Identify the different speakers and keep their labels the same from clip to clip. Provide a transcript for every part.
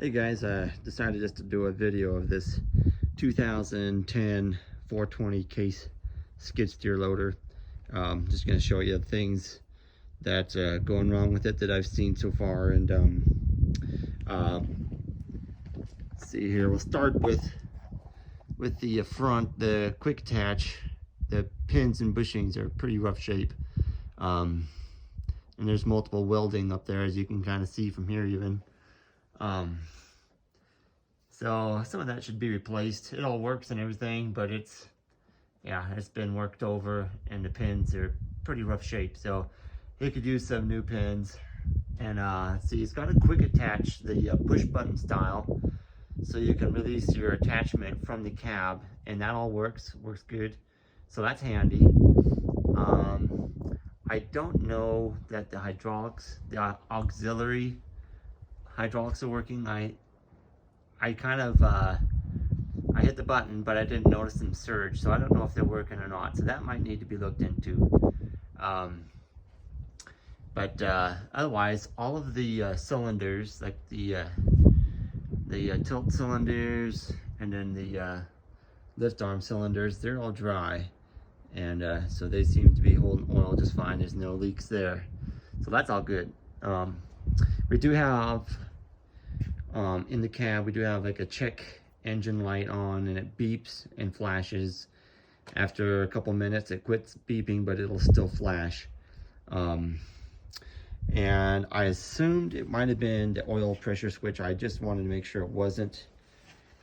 Speaker 1: Hey guys, decided just to do a video of this 2010 420 case skid steer loader. Just going to show you things that going wrong with it that I've seen so far. And let's see here. We'll start with the front, the quick attach. The pins and bushings are pretty rough shape, and there's multiple welding up there, as you can kind of see from here even. So some of that should be replaced. It all works and everything, but it's been worked over, and the pins are pretty rough shape. So it could use some new pins. And see, it's got a quick attach, the push button style, so you can release your attachment from the cab, and that all works good. So that's handy. I don't know that the hydraulics, the auxiliary hydraulics are working. I kind of I hit the button, but I didn't notice them surge, so I don't know if they're working or not. So that might need to be looked into. Otherwise, all of the cylinders, like the tilt cylinders and then the lift arm cylinders, they're all dry, and so they seem to be holding oil just fine. There's no leaks there, so that's all good. We do have in the cab, we do have like a check engine light on, and it beeps and flashes. After a couple minutes it quits beeping, but it'll still flash. And I assumed it might have been the oil pressure switch. I just wanted to make sure it wasn't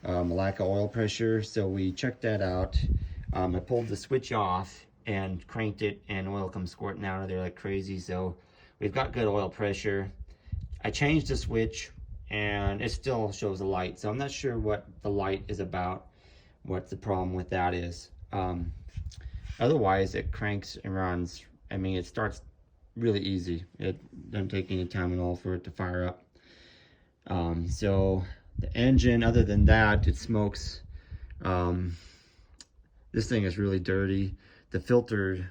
Speaker 1: a lack of oil pressure, so we checked that out. I pulled the switch off and cranked it, and oil comes squirting out of there like crazy. So we've got good oil pressure. I changed the switch, and it still shows a light, so I'm not sure what the light is about, what the problem with that is. Otherwise it cranks and runs. I mean, it starts really easy. It doesn't take any time at all for it to fire up. So the engine, other than that, it smokes. This thing is really dirty. The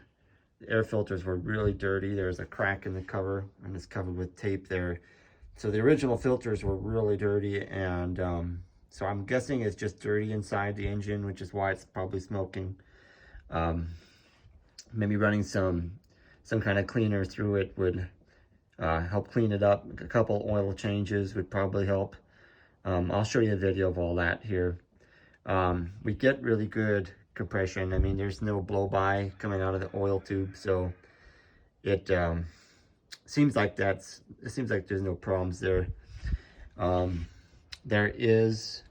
Speaker 1: air filters were really dirty. There's a crack in the cover, and it's covered with tape there. So the original filters were really dirty, and so I'm guessing it's just dirty inside the engine, which is why it's probably smoking. Maybe running some kind of cleaner through it would help clean it up. A couple oil changes would probably help. I'll show you a video of all that here. We get really good compression. I mean, there's no blow-by coming out of the oil tube, so it seems like there's no problems there. There is,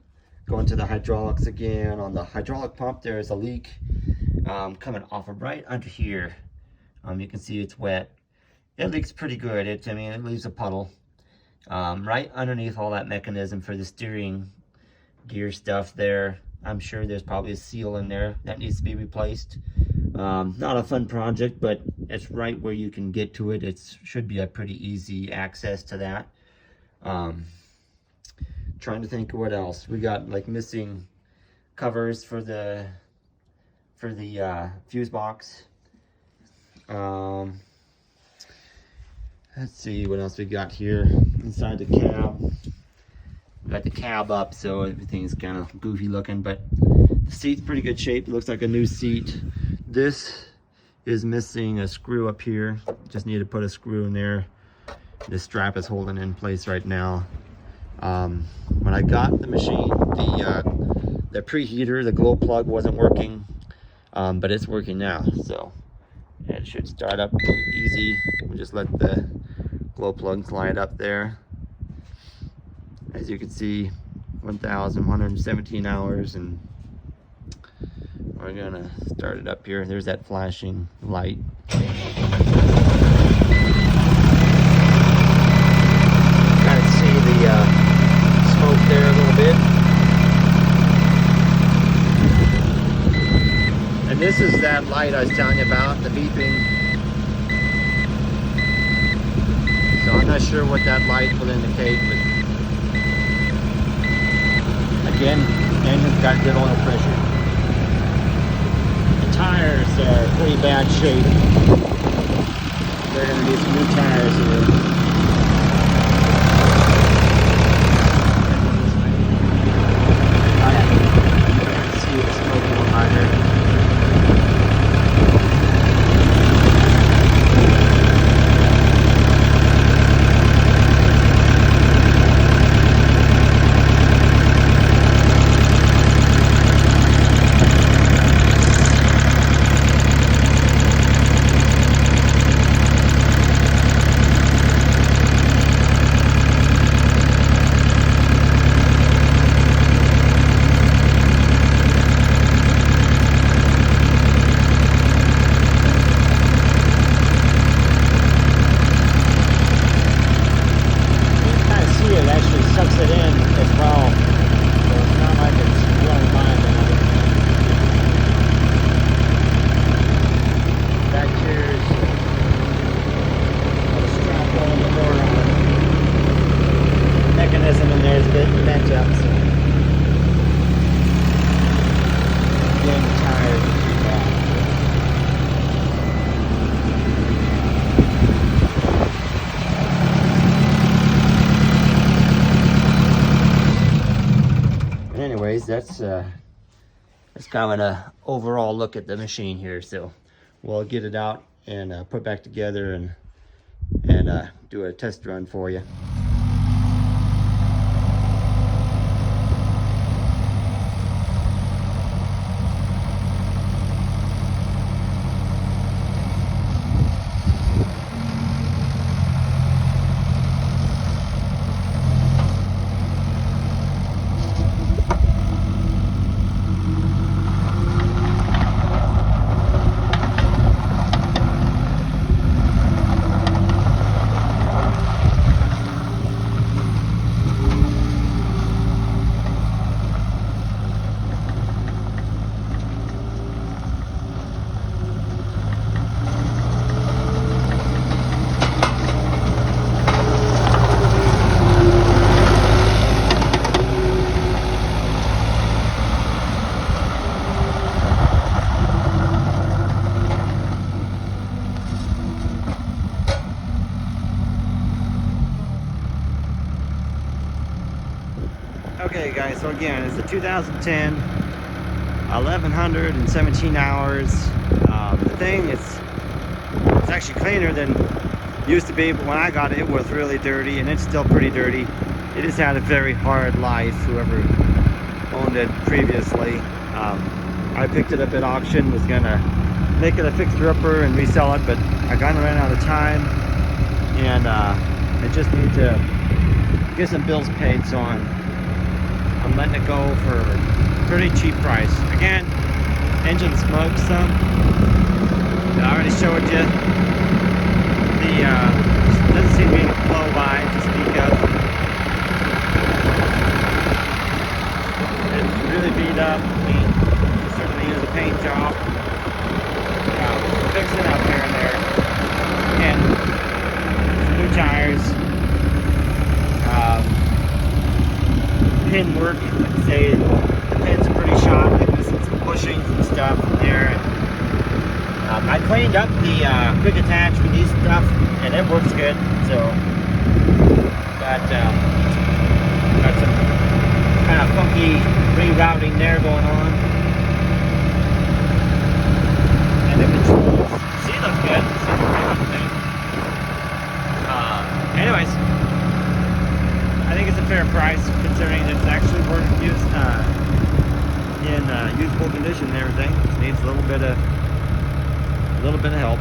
Speaker 1: going to the hydraulics again, on the hydraulic pump there is a leak coming off of right under here. You can see it's wet. It leaks pretty good. It leaves a puddle right underneath all that mechanism for the steering gear stuff there. I'm sure there's probably a seal in there that needs to be replaced. Not a fun project, but it's right where you can get to it. It should be a pretty easy access to that. Trying to think of what else. We got like missing covers for the fuse box. Let's see what else we got here inside the cab. We got the cab up, so everything's kind of goofy looking, but the seat's pretty good shape. It looks like a new seat. This is missing a screw up here. Just need to put a screw in there. This strap is holding in place right now. When I got the machine, the preheater, the glow plug wasn't working, but it's working now, so it should start up easy. We'll just let the glow plug slide up there. As you can see, 1,117 hours, and we're gonna start it up here. There's that flashing light. Kind of see the smoke there a little bit. And this is that light I was telling you about, the beeping. So I'm not sure what that light will indicate, but again, the engine's got good oil pressure. The tires are pretty bad shape. They're going to need some new tires here. sucks it in as well. So it's not like it's really violent. Back here's the strap on the door on the mechanism in there is a bit bent up. So getting the tires too bad. Anyways, that's kind of an overall look at the machine here. So we'll get it out and put back together and do a test run for you. Okay guys, so again, it's a 2010, 1117 hours. The thing it's actually cleaner than it used to be, but when I got it, it was really dirty, and it's still pretty dirty. It has had a very hard life, whoever owned it previously. I picked it up at auction, was gonna make it a fixer-upper and resell it, but I kind of ran out of time, and I just need to get some bills paid, so I'm letting it go for a pretty cheap price. Again, engine smokes some. I already showed you the doesn't seem to be any flow by to speak of. It's really beat up. I mean, certainly use a paint job. Fix it up here and there. And some new tires. Pin work, like I say, the pins are pretty shot. Like there's some bushings and stuff there. And, I cleaned up the quick attach release stuff, and it works good. So, got some kind of funky rerouting there going on, and the controls look good. Anyways. I think it's a fair price considering it's actually worth in usable condition and everything. It needs a little bit of help.